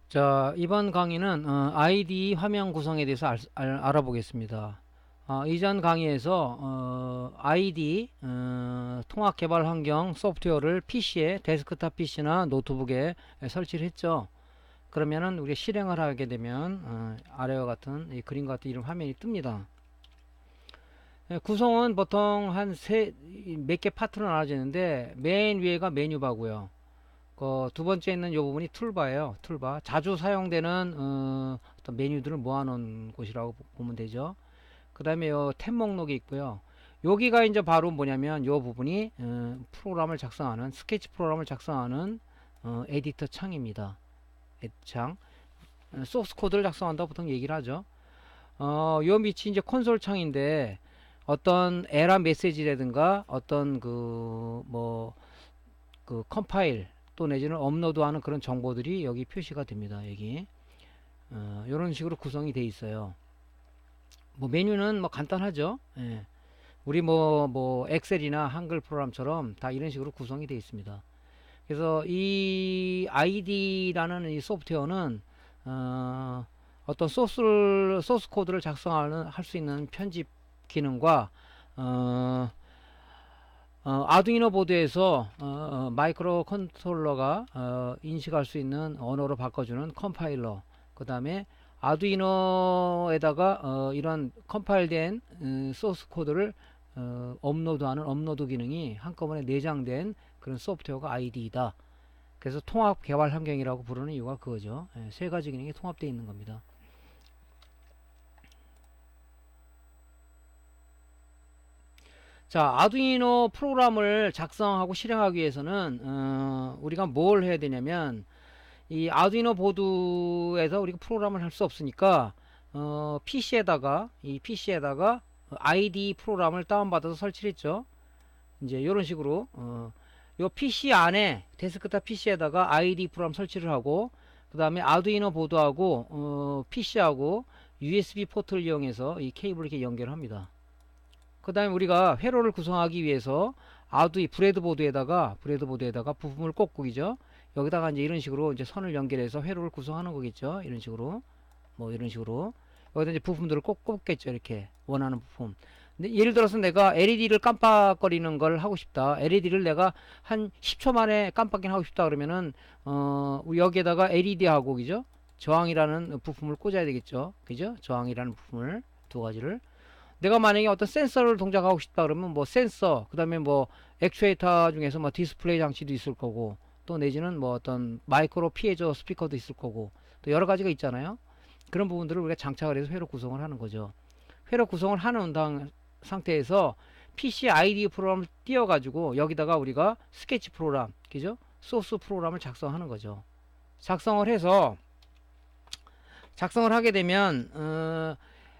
자, 이번 강의는 IDE 화면 구성에 대해서 알아보겠습니다. 이전 강의에서 IDE 통합 개발 환경 소프트웨어를 PC에 데스크탑 PC나 노트북에 설치를 했죠. 그러면은 우리가 실행을 하게 되면 아래와 같은 이 그림과 같은 이런 화면이 뜹니다. 구성은 보통 한 몇 개 파트로 나눠져 있는데 맨 위에가 메뉴바고요. 두 번째 있는 요 부분이 툴바예요. 툴바. 자주 사용되는 어떤 메뉴들을 모아놓은 곳이라고 보면 되죠. 그 다음에 요 탭 목록이 있고요. 여기가 이제 바로 뭐냐면 요 부분이 프로그램을 작성하는 스케치 프로그램을 작성하는 에디터 창입니다. 에디터 창. 소스 코드를 작성한다고 보통 얘기를 하죠. 요 밑이 이제 콘솔 창인데 어떤 에러 메시지라든가 어떤 그 컴파일 또 내지는 업로드하는 그런 정보들이 여기 표시가 됩니다. 여기 이런 식으로 구성이 돼 있어요. 뭐 메뉴는 뭐 간단하죠. 예. 우리 뭐 엑셀이나 한글 프로그램처럼 다 이런 식으로 구성이 돼 있습니다. 그래서 이 ID라는 이 소프트웨어는 어떤 소스 코드를 작성하는 할 수 있는 편집 기능과 아두이노 보드에서 마이크로 컨트롤러가 인식할 수 있는 언어로 바꿔주는 컴파일러, 그 다음에 아두이노에다가 이런 컴파일된 소스 코드를 업로드하는 업로드 기능이 한꺼번에 내장된 그런 소프트웨어가 IDE다. 그래서 통합 개발 환경이라고 부르는 이유가 그거죠. 세 가지 기능이 통합되어 있는 겁니다. 자, 아두이노 프로그램을 작성하고 실행하기 위해서는 우리가 뭘 해야 되냐면 이 아두이노 보드에서 우리가 프로그램을 할 수 없으니까 PC에다가 IDE 프로그램을 다운받아서 설치를 했죠. 이제 이런 식으로 요 PC 안에 데스크탑 PC에다가 IDE 프로그램 설치를 하고 그 다음에 아두이노 보드하고 PC하고 USB 포트를 이용해서 이 케이블을 이렇게 연결합니다. 그 다음에 우리가 회로를 구성하기 위해서 브레드보드에다가 부품을 꽂고기죠. 여기다가 이제 이런 식으로 이제 선을 연결해서 회로를 구성하는 거겠죠. 이런 식으로 이런 식으로 여기다 이제 부품들을 꼭 꽂겠죠. 이렇게 원하는 부품. 근데 예를 들어서 내가 LED를 깜빡거리는 걸 하고 싶다. LED를 내가 한 10초 만에 깜빡이는 하고 싶다 그러면은 우리 여기에다가 LED하고 그죠? 저항이라는 부품을 꽂아야 되겠죠. 그죠? 저항이라는 부품을 두 가지를 내가 만약에 어떤 센서를 동작하고 싶다 그러면 뭐 센서, 그 다음에 뭐 액추에이터 중에서 뭐 디스플레이 장치도 있을 거고, 또 내지는 뭐 어떤 마이크로 피에조 스피커도 있을 거고, 또 여러 가지가 있잖아요. 그런 부분들을 우리가 장착을 해서 회로 구성을 하는 거죠. 회로 구성을 하는 상태에서 PC IDE 프로그램을 띄워가지고 여기다가 우리가 스케치 프로그램, 그죠? 소스 프로그램을 작성하는 거죠. 작성을 하게 되면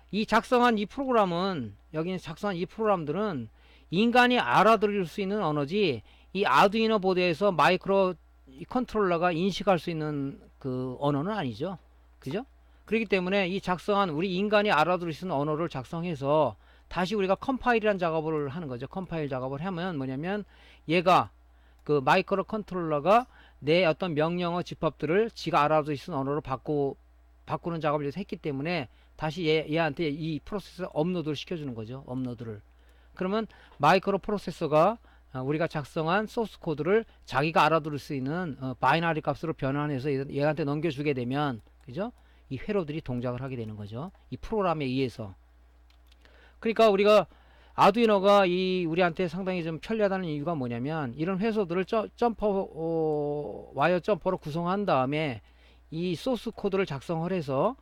이 작성한 이 프로그램은 여기는 작성한 이 프로그램들은 인간이 알아들을 수 있는 언어지 이 아두이노 보드에서 마이크로 컨트롤러가 인식할 수 있는 그 언어는 아니죠. 그죠? 그렇기 때문에 이 작성한 우리 인간이 알아들을 수 있는 언어를 작성해서 다시 우리가 컴파일이라는 작업을 하는 거죠. 컴파일 작업을 하면 뭐냐면 얘가 그 마이크로 컨트롤러가 내 어떤 명령어 집합들을 지가 알아들을 수 있는 언어로 바꾸는 작업을 했기 때문에 다시 얘한테 이 프로세서 업로드를 시켜주는 거죠. 업로드를. 그러면 마이크로 프로세서가 우리가 작성한 소스 코드를 자기가 알아들을 수 있는 바이너리 값으로 변환해서 얘한테 넘겨주게 되면 그죠? 이 회로들이 동작을 하게 되는 거죠. 이 프로그램에 의해서. 그러니까 우리가 아두이노가 우리한테 상당히 좀 편리하다는 이유가 뭐냐면 이런 회소들을 와이어 점퍼로 구성한 다음에 이 소스 코드를 작성을 해서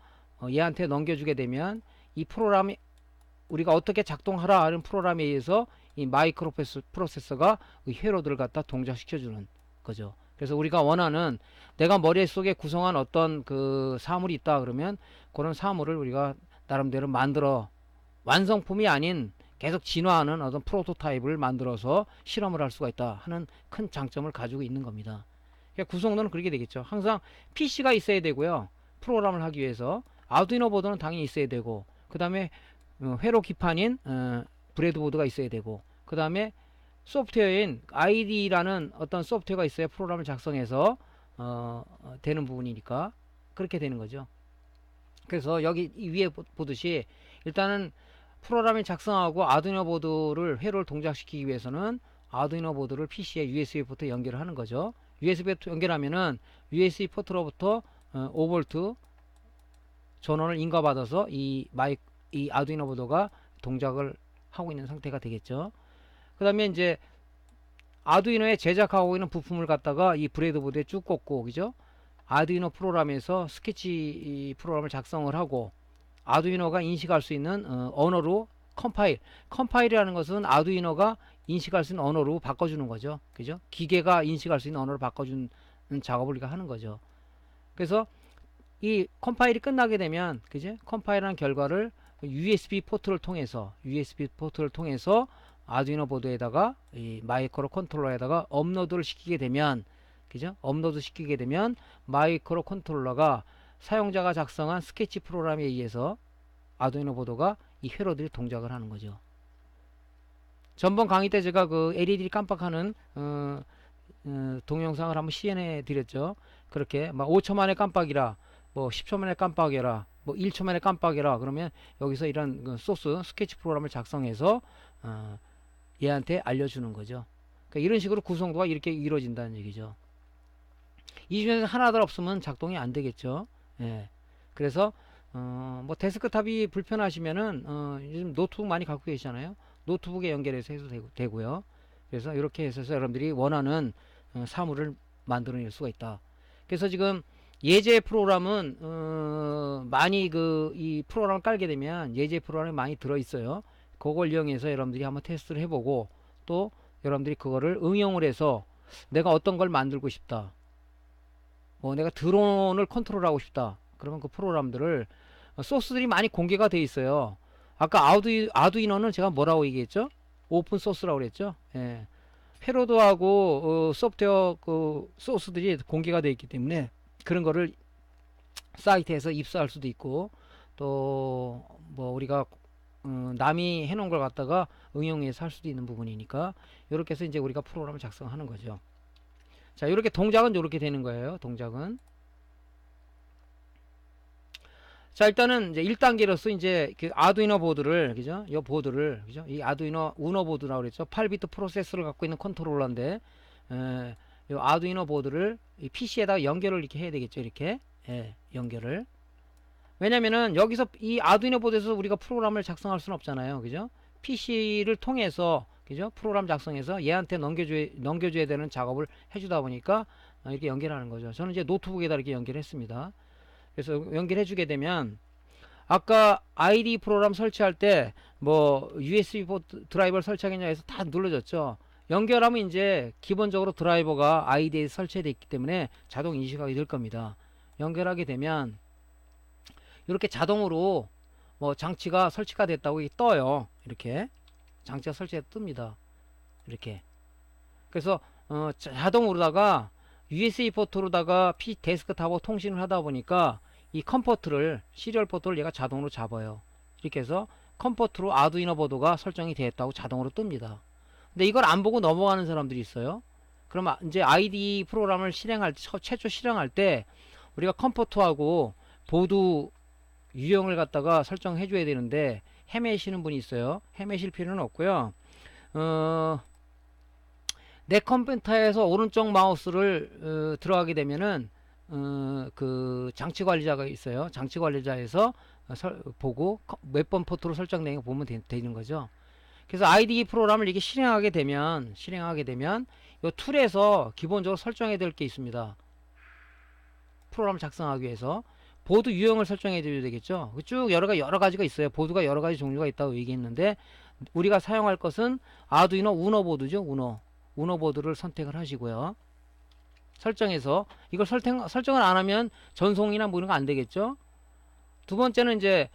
얘한테 넘겨주게 되면 이 프로그램이 우리가 어떻게 작동하라 하는 프로그램에 의해서 이 마이크로 프로세서가 회로들을 갖다 동작시켜주는 거죠. 그래서 우리가 원하는 내가 머릿속에 구성한 어떤 그 사물이 있다 그러면 그런 사물을 우리가 나름대로 만들어 완성품이 아닌 계속 진화하는 어떤 프로토타입을 만들어서 실험을 할 수가 있다 하는 큰 장점을 가지고 있는 겁니다. 그러니까 구성도는 그렇게 되겠죠. 항상 PC가 있어야 되고요. 프로그램을 하기 위해서 아두이노 보드는 당연히 있어야 되고 그 다음에 회로 기판인 브레드보드가 있어야 되고 그 다음에 소프트웨어인 ID라는 어떤 소프트웨어가 있어야 프로그램을 작성해서 되는 부분이니까 그렇게 되는 거죠. 그래서 여기 이 위에 보듯이 일단은 프로그램을 작성하고 아두이노 보드를 회로를 동작시키기 위해서는 아두이노 보드를 PC에 USB 포트 연결을 하는 거죠. USB 포트 연결하면은 USB 포트로부터 5V 전원을 인가받아서 이 아두이노 보드가 동작을 하고 있는 상태가 되겠죠. 그 다음에 이제 아두이노에 제작하고 있는 부품을 갖다가 이 브레드보드에 쭉 꽂고, 그죠? 아두이노 프로그램에서 스케치 프로그램을 작성을 하고 아두이노가 인식할 수 있는 언어로 컴파일이라는 것은 아두이노가 인식할 수 있는 언어로 바꿔주는 거죠. 그죠? 기계가 인식할 수 있는 언어로 바꿔주는 작업을 우리가 하는 거죠. 그래서 이 컴파일이 끝나게 되면, 그죠? 컴파일한 결과를 USB 포트를 통해서 아두이노 보드에다가 이 마이크로 컨트롤러에다가 업로드를 시키게 되면, 그죠? 업로드 시키게 되면 마이크로 컨트롤러가 사용자가 작성한 스케치 프로그램에 의해서 아두이노 보드가 이 회로들이 동작을 하는 거죠. 전번 강의 때 제가 그 LED 깜빡하는 동영상을 한번 시연해 드렸죠. 그렇게 막 5초 만에 깜빡이라, 뭐 10초 만에 깜빡이라, 뭐 1초 만에 깜빡이라, 그러면 여기서 이런 그 소스 스케치 프로그램을 작성해서 얘한테 알려주는 거죠. 그러니까 이런 식으로 구성도가 이렇게 이루어진다는 얘기죠. 이 중에서 하나도 없으면 작동이 안 되겠죠. 예. 그래서 뭐 데스크탑이 불편하시면은 요즘 노트북 많이 갖고 계시잖아요. 노트북에 연결해서 해도 되고요. 그래서 이렇게 해서 여러분들이 원하는 사물을 만들어낼 수가 있다. 그래서 지금 예제 프로그램은 많이 이 프로그램을 깔게 되면 예제 프로그램이 많이 들어 있어요. 그걸 이용해서 여러분들이 한번 테스트를 해보고, 또 여러분들이 그거를 응용을 해서 내가 어떤 걸 만들고 싶다, 뭐 내가 드론을 컨트롤하고 싶다, 그러면 그 프로그램들을 소스들이 많이 공개가 돼 있어요. 아까 아두이노는 제가 뭐라고 얘기했죠? 오픈 소스라고 그랬죠. 예. 회로도하고 소프트웨어 그 소스들이 공개가 되어 있기 때문에 그런 거를 사이트에서 입수할 수도 있고, 또 뭐 우리가 남이 해놓은 걸 갖다가 응용해서 할 수도 있는 부분이니까, 이렇게 해서 이제 우리가 프로그램을 작성하는 거죠. 자, 이렇게 동작은 이렇게 되는 거예요. 동작은. 자, 일단은 이제 1단계로서 이제 그 아두이노 보드를, 그죠? 이 보드를, 그죠? 이 아두이노 우노 보드라고 그랬죠. 8비트 프로세서를 갖고 있는 컨트롤러인데, 이 아두이노 보드를 이 PC에다가 연결을 이렇게 해야 되겠죠. 이렇게. 예, 연결을. 왜냐면은 여기서 이 아두이노 보드에서 우리가 프로그램을 작성할 수는 없잖아요. 그죠? PC를 통해서, 그죠? 프로그램 작성해서 얘한테 넘겨줘야 되는 작업을 해주다 보니까 이렇게 연결하는 거죠. 저는 이제 노트북에다 이렇게 연결했습니다. 그래서 연결해 주게 되면, 아까 ID 프로그램 설치할 때 뭐 USB 포트 드라이버를 설치하겠냐 해서 다 눌러졌죠. 연결하면 이제 기본적으로 드라이버가 ID에 설치되어 있기 때문에 자동 인식하게 될 겁니다. 연결하게 되면 이렇게 자동으로 뭐 장치가 설치가 됐다고 떠요. 이렇게 장치가 설치가 뜹니다. 이렇게. 그래서 자동으로다가 USB 포트로다가 데스크탑하고 통신을 하다 보니까 이 컴포트를, 시리얼 포트를 얘가 자동으로 잡아요. 이렇게 해서 컴포트로 아두이노 보드가 설정이 되었다고 자동으로 뜹니다. 근데 이걸 안 보고 넘어가는 사람들이 있어요. 그럼 이제 ID 프로그램을 최초 실행할 때 우리가 컴포트하고 보드 유형을 갖다가 설정해 줘야 되는데 헤매시는 분이 있어요. 헤매실 필요는 없고요. 내 컴퓨터에서 오른쪽 마우스를 들어가게 되면은 그 장치 관리자가 있어요. 장치 관리자에서 보고 몇 번 포트로 설정된 거 보면 되는 거죠. 그래서 IDE 프로그램을 이게 실행하게 되면 이 툴에서 기본적으로 설정해야 될 게 있습니다. 프로그램을 작성하기 위해서 보드 유형을 설정해 줘야 되겠죠. 쭉 여러 가지가 있어요. 보드가 여러 가지 종류가 있다고 얘기했는데, 우리가 사용할 것은 아두이노 우노 보드죠. 우노 보드를 선택을 하시고요. 설정해서 이걸 설정을 안 하면 전송이나 뭐 이런 거 안 되겠죠. 두 번째는 이제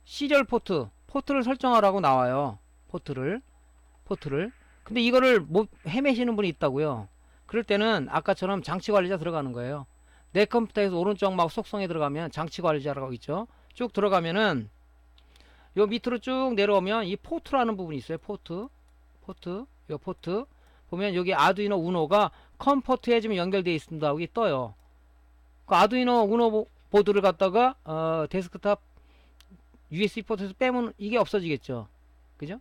시리얼 포트를 설정하라고 나와요. 포트를. 근데 이거를 못 헤매시는 분이 있다고요. 그럴 때는 아까처럼 장치 관리자 들어가는 거예요. 내 컴퓨터에서 오른쪽 마우스 속성에 들어가면 장치 관리자라고 있죠. 쭉 들어가면은 요 밑으로 쭉 내려오면 이 포트라는 부분이 있어요. 포트. 보면 여기 아두이노 우노가 컴포트에 지금 연결되어 있습니다. 여기 떠요. 그 아두이노 우노 보드를 갖다가 데스크탑 USB 포트에서 빼면 이게 없어지겠죠. 그죠?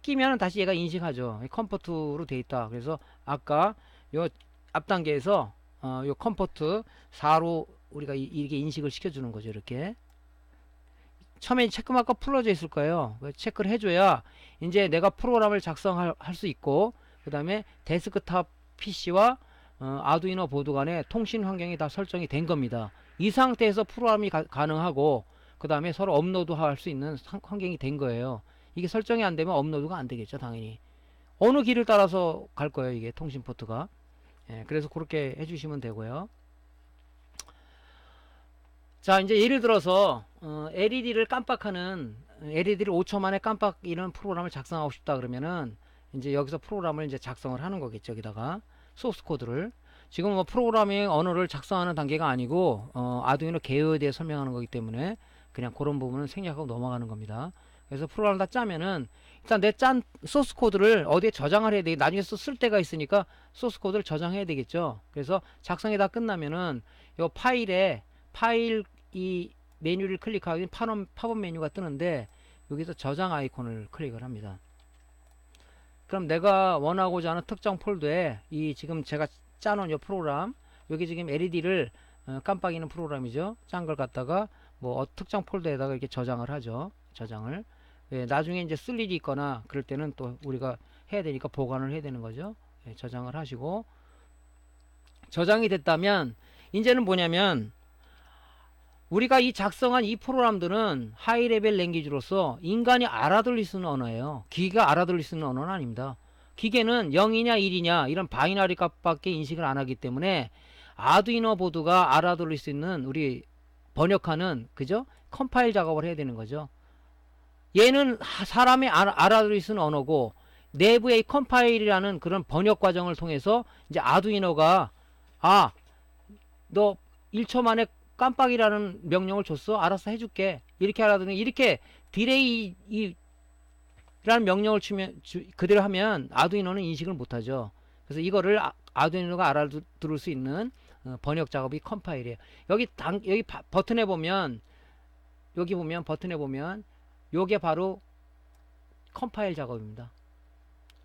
끼면은 다시 얘가 인식하죠. 컴포트로 돼 있다. 그래서 아까 요 앞 단계에서 요 컴포트 4로 우리가 이게 인식을 시켜주는 거죠. 이렇게 처음에 체크마크가 풀어져 있을 거예요. 체크를 해줘야 이제 내가 프로그램을 작성할 수 있고, 그 다음에 데스크탑 PC와 아두이노 보드 간의 통신 환경이 다 설정이 된 겁니다. 이 상태에서 프로그램이 가능하고, 그 다음에 서로 업로드 할 수 있는 환경이 된 거예요. 이게 설정이 안 되면 업로드가 안 되겠죠, 당연히. 어느 길을 따라서 갈 거예요, 이게 통신 포트가. 예, 그래서 그렇게 해주시면 되고요. 자, 이제 예를 들어서 LED를 깜빡하는, LED를 5초 만에 깜빡이는 프로그램을 작성하고 싶다 그러면은 이제 여기서 프로그램을 이제 작성을 하는 거겠죠. 여기다가 소스 코드를. 지금 뭐 프로그래밍 언어를 작성하는 단계가 아니고 아두이노 개요에 대해 설명하는 거기 때문에 그냥 그런 부분은 생략하고 넘어가는 겁니다. 그래서 프로그램을 다 짜면은 일단 내 짠 소스 코드를 어디에 저장을 해야 되겠, 나중에 쓸 때가 있으니까 소스 코드를 저장해야 되겠죠. 그래서 작성이 다 끝나면은 요 파일에 파일 이 메뉴를 클릭하면 팝업 메뉴가 뜨는데 여기서 저장 아이콘을 클릭을 합니다. 그럼 내가 원하고자 하는 특정 폴더에 이 지금 제가 짜놓은 이 프로그램, 여기 지금 LED를 깜빡이는 프로그램이죠. 짠 걸 갖다가 뭐 특정 폴더에다가 이렇게 저장을 하죠. 저장을. 예, 나중에 이제 쓸 일이 있거나 그럴 때는 또 우리가 해야 되니까 보관을 해야 되는 거죠. 예, 저장을 하시고, 저장이 됐다면 이제는 뭐냐면 우리가 이 작성한 이 프로그램들은 하이 레벨 랭귀지로서 인간이 알아들을 수 있는 언어예요. 기계가 알아들을 수 있는 언어는 아닙니다. 기계는 0이냐 1이냐 이런 바이너리 값밖에 인식을 안 하기 때문에 아두이노 보드가 알아들을 수 있는 우리 번역하는, 그죠? 컴파일 작업을 해야 되는 거죠. 얘는 사람이 알아들을 수 있는 언어고, 내부의 컴파일이라는 그런 번역 과정을 통해서 이제 아두이노가 너 1초 만에 깜빡이라는 명령을 줬어? 알아서 해줄게. 이렇게 알아듣는, 이렇게 디레이라는 명령을 그대로 하면 아두이노는 인식을 못하죠. 그래서 이거를 아두이노가 알아들을 수 있는 번역 작업이 컴파일이에요. 여기 버튼에 보면, 여기 보면 버튼에 보면 요게 바로 컴파일 작업입니다.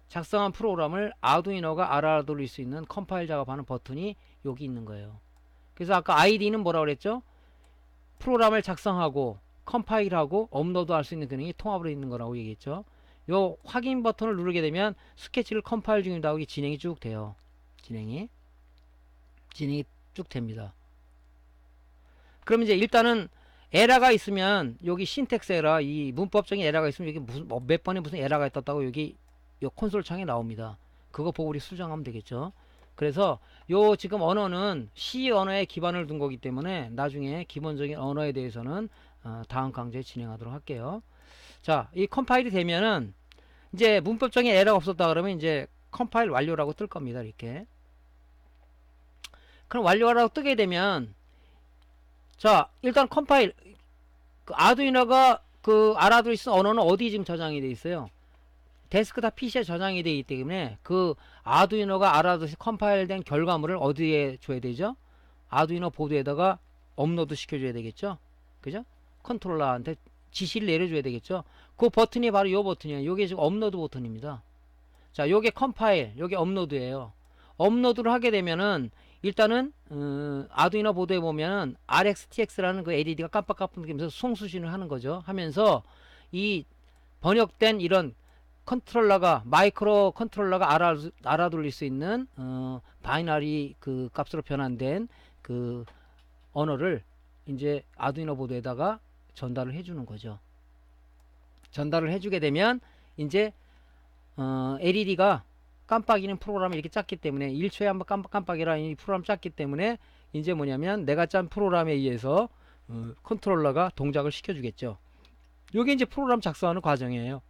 작성한 프로그램을 아두이노가 알아들을 수 있는 컴파일 작업하는 버튼이 여기 있는 거예요. 그래서 아까 ID는 뭐라고 그랬죠? 프로그램을 작성하고 컴파일하고 업로드 할 수 있는 기능이 통합으로 있는 거라고 얘기했죠. 요 확인 버튼을 누르게 되면 스케치를 컴파일 중입니다 하고 진행이 쭉 돼요. 진행이 쭉 됩니다. 그럼 이제 일단은 에러가 있으면 여기 신텍스 에러, 이 문법적인 에러가 있으면 여기 무슨 몇 번에 무슨 에러가 떴다고 여기 요 콘솔 창에 나옵니다. 그거 보고 우리 수정하면 되겠죠. 그래서 요 지금 언어는 C 언어에 기반을 둔 거기 때문에 나중에 기본적인 언어에 대해서는 다음 강좌에 진행하도록 할게요. 자, 이 컴파일이 되면은 이제 문법적인 에러가 없었다 그러면 이제 컴파일 완료라고 뜰 겁니다. 이렇게. 그럼 완료라고 뜨게 되면, 자, 일단 컴파일, 아두이노가 알아들을 수 있는 언어는 어디 지금 저장이 돼 있어요? 데스크탑 PC에 저장이 되기 때문에 그 아두이노가 알아듣는 컴파일된 결과물을 어디에 줘야 되죠? 아두이노 보드에다가 업로드 시켜줘야 되겠죠? 그죠? 컨트롤러한테 지시를 내려줘야 되겠죠? 그 버튼이 바로 요 버튼이에요. 요게 지금 업로드 버튼입니다. 자, 요게 컴파일, 요게 업로드예요. 업로드를 하게 되면은 일단은 아두이노 보드에 보면은 RxTx라는 그 LED가 깜빡깜빡하면서 송수신을 하는 거죠. 하면서 이 번역된 이런 컨트롤러가, 마이크로 컨트롤러가 알아들을 수 있는 바이너리 그 값으로 변환된 그 언어를 이제 아두이노 보드에다가 전달을 해주는 거죠. 전달을 해주게 되면 이제 LED가 깜빡이는 프로그램을 이렇게 짰기 때문에 1초에 한번 깜빡이라 이 프로그램 짰기 때문에 이제 뭐냐면 내가 짠 프로그램에 의해서 컨트롤러가 동작을 시켜주겠죠. 이게 이제 프로그램 작성하는 과정이에요.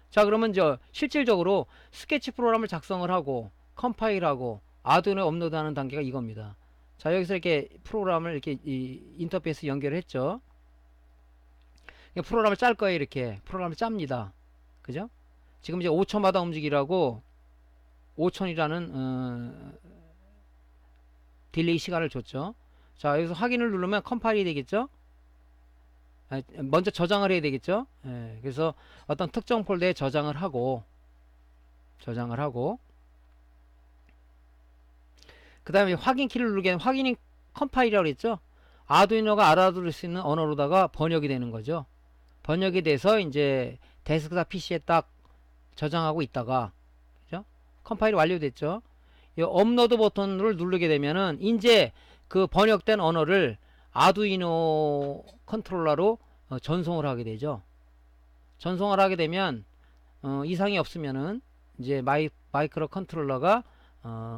자, 그러면 실질적으로 스케치 프로그램을 작성을 하고 컴파일하고 아두이노에 업로드하는 단계가 이겁니다. 자, 여기서 이렇게 프로그램을 이렇게 인터페이스 연결을 했죠. 프로그램을 짤 거예요. 이렇게 프로그램을 짭니다. 그죠? 지금 이제 5초마다 움직이라고 5천이라는 딜레이 시간을 줬죠. 자, 여기서 확인을 누르면 컴파일이 되겠죠. 먼저 저장을 해야 되겠죠. 그래서 어떤 특정 폴더에 저장을 하고 그 다음에 확인 키를 누르게 되면 확인이 컴파일이라고 그랬죠. 아두이노가 알아들을 수 있는 언어로다가 번역이 되는 거죠. 번역이 돼서 이제 데스크탑 PC에 딱 저장하고 있다가, 그죠? 컴파일이 완료됐죠. 이 업로드 버튼을 누르게 되면은 이제 그 번역된 언어를 아두이노 컨트롤러로 전송을 하게 되죠. 전송을 하게 되면 이상이 없으면은 이제 마이크로 컨트롤러가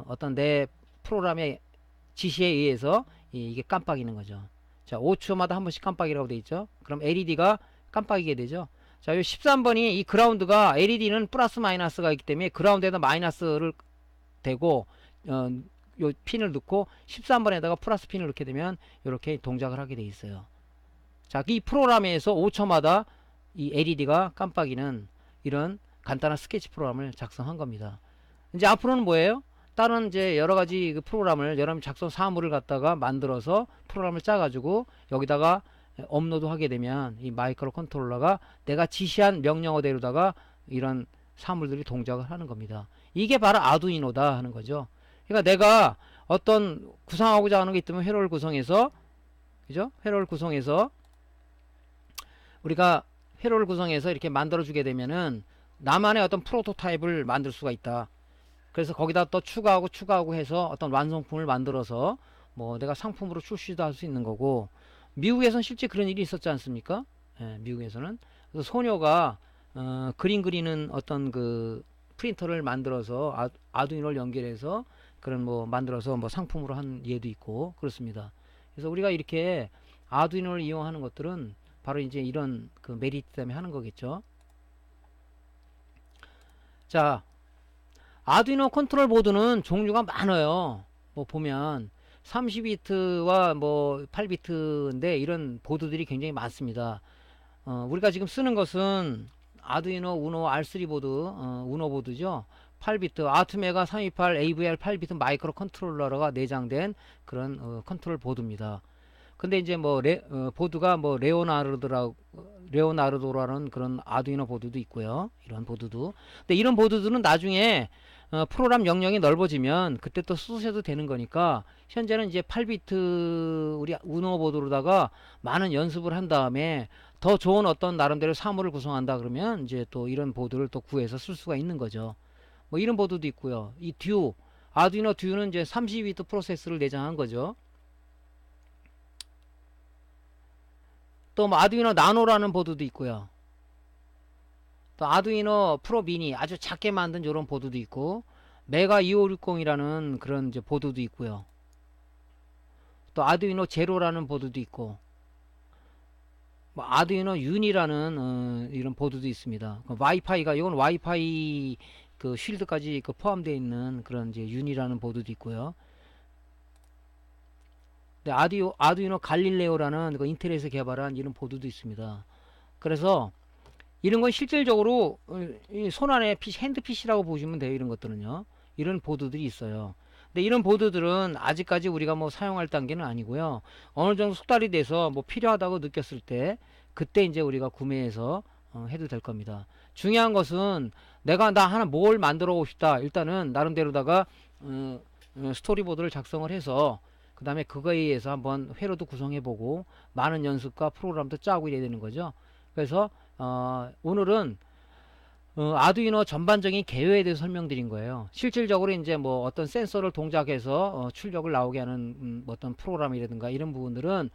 어떤 내 프로그램의 지시에 의해서 이게 깜빡이는 거죠. 자, 5초마다 한 번씩 깜빡이라고 되어 있죠. 그럼 LED가 깜빡이게 되죠. 자, 요 13번이 이 그라운드가 LED는 플러스 마이너스가 있기 때문에 그라운드에다 마이너스를 대고 요 핀을 넣고 13번에다가 플러스 핀을 넣게 되면 이렇게 동작을 하게 돼 있어요. 자, 이 프로그램에서 5초마다 이 LED가 깜빡이는 이런 간단한 스케치 프로그램을 작성한 겁니다. 이제 앞으로는 뭐예요? 다른 이제 여러 가지 그 프로그램을 여러분 작성 사물을 갖다가 만들어서 프로그램을 짜가지고 여기다가 업로드 하게 되면 이 마이크로 컨트롤러가 내가 지시한 명령어대로다가 이런 사물들이 동작을 하는 겁니다. 이게 바로 아두이노다 하는 거죠. 그러니까 내가 어떤 구상하고자 하는 게 있다면 회로를 구성해서, 그죠? 회로를 구성해서 우리가 회로를 구성해서 이렇게 만들어 주게 되면은 나만의 어떤 프로토타입을 만들 수가 있다. 그래서 거기다 또 추가하고 해서 어떤 완성품을 만들어서 뭐 내가 상품으로 출시도 할 수 있는 거고, 미국에서는 실제 그런 일이 있었지 않습니까? 미국에서는. 그래서 소녀가 그림 그리는 어떤 그 프린터를 만들어서 아두이노를 연결해서 그런 뭐 만들어서 뭐 상품으로 한 예도 있고 그렇습니다. 그래서 우리가 이렇게 아두이노를 이용하는 것들은 바로 이제 이런 그 메리트 때문에 하는 거겠죠. 자, 아두이노 컨트롤 보드는 종류가 많아요. 뭐 보면 30비트와 뭐 8비트인데 이런 보드들이 굉장히 많습니다. 우리가 지금 쓰는 것은 아두이노 우노 R3 보드, 우노 보드죠. 8비트 아트메가 328 AVR 8비트 마이크로 컨트롤러가 내장된 그런 컨트롤 보드입니다. 근데 이제 뭐 보드가 뭐 레오나르도라는 그런 아두이노 보드도 있고요. 이런 보드도. 근데 이런 보드들은 나중에 프로그램 영역이 넓어지면 그때 또 쓰셔도 되는 거니까 현재는 이제 8비트 우리 우노 보드로다가 많은 연습을 한 다음에 더 좋은 어떤 나름대로 사물을 구성한다 그러면 이제 또 이런 보드를 또 구해서 쓸 수가 있는 거죠. 뭐 이런 보드도 있고요. 이 아두이노 듀는 이제 32비트 프로세스를 내장한 거죠. 또 뭐 아두이노 나노라는 보드도 있고요. 또 아두이노 프로 미니 아주 작게 만든 이런 보드도 있고, 메가 2560이라는 그런 이제 보드도 있고요. 또 아두이노 제로라는 보드도 있고, 뭐 아두이노 윤이라는 이런 보드도 있습니다. 와이파이가 이건 와이파이 그 쉴드까지 그 포함되어 있는 그런 이제 윤이라는 보드도 있고요. 아두이노 갈릴레오라는 그 인텔에서 개발한 이런 보드도 있습니다. 그래서 이런 건 실질적으로 손안의 PC, 핸드 PC라고 보시면 돼요. 이런 것들은요. 이런 보드들이 있어요. 근데 이런 보드들은 아직까지 우리가 뭐 사용할 단계는 아니고요. 어느 정도 숙달이 돼서 뭐 필요하다고 느꼈을 때 그때 이제 우리가 구매해서 해도 될 겁니다. 중요한 것은 내가 나 하나 뭘 만들어 보고 싶다. 일단은 나름대로다가 스토리보드를 작성을 해서 그 다음에 그거에 의해서 한번 회로도 구성해보고 많은 연습과 프로그램도 짜고 이래야 되는 거죠. 그래서 오늘은 아두이노 전반적인 개요에 대해서 설명드린 거예요. 실질적으로 이제 뭐 어떤 센서를 동작해서 출력을 나오게 하는 어떤 프로그램이라든가 이런 부분들은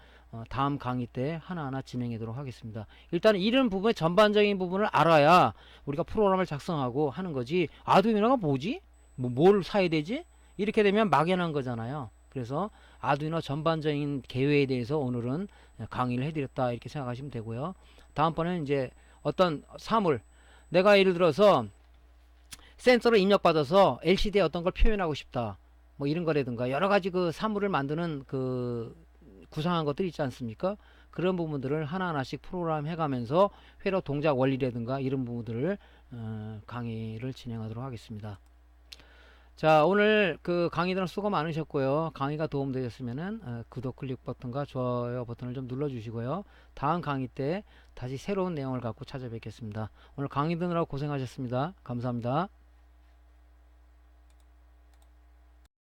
다음 강의 때 하나하나 진행하도록 하겠습니다. 일단 이런 부분의 전반적인 부분을 알아야 우리가 프로그램을 작성하고 하는 거지, 아두이노가 뭐지? 뭘 사야 되지? 이렇게 되면 막연한 거잖아요. 그래서 아두이노 전반적인 개요에 대해서 오늘은 강의를 해드렸다 이렇게 생각하시면 되고요. 다음번에는 이제 어떤 사물, 내가 예를 들어서 센서를 입력받아서 LCD에 어떤 걸 표현하고 싶다, 뭐 이런 거라든가 여러 가지 그 사물을 만드는 그 구상한 것들 있지 않습니까? 그런 부분들을 하나하나씩 프로그램 해가면서 회로 동작 원리라든가 이런 부분들을 강의를 진행하도록 하겠습니다. 자, 오늘 그 강의들 수고 많으셨고요. 강의가 도움되셨으면은 구독 클릭 버튼과 좋아요 버튼을 좀 눌러주시고요. 다음 강의 때 다시 새로운 내용을 갖고 찾아뵙겠습니다. 오늘 강의 듣느라고 고생하셨습니다. 감사합니다.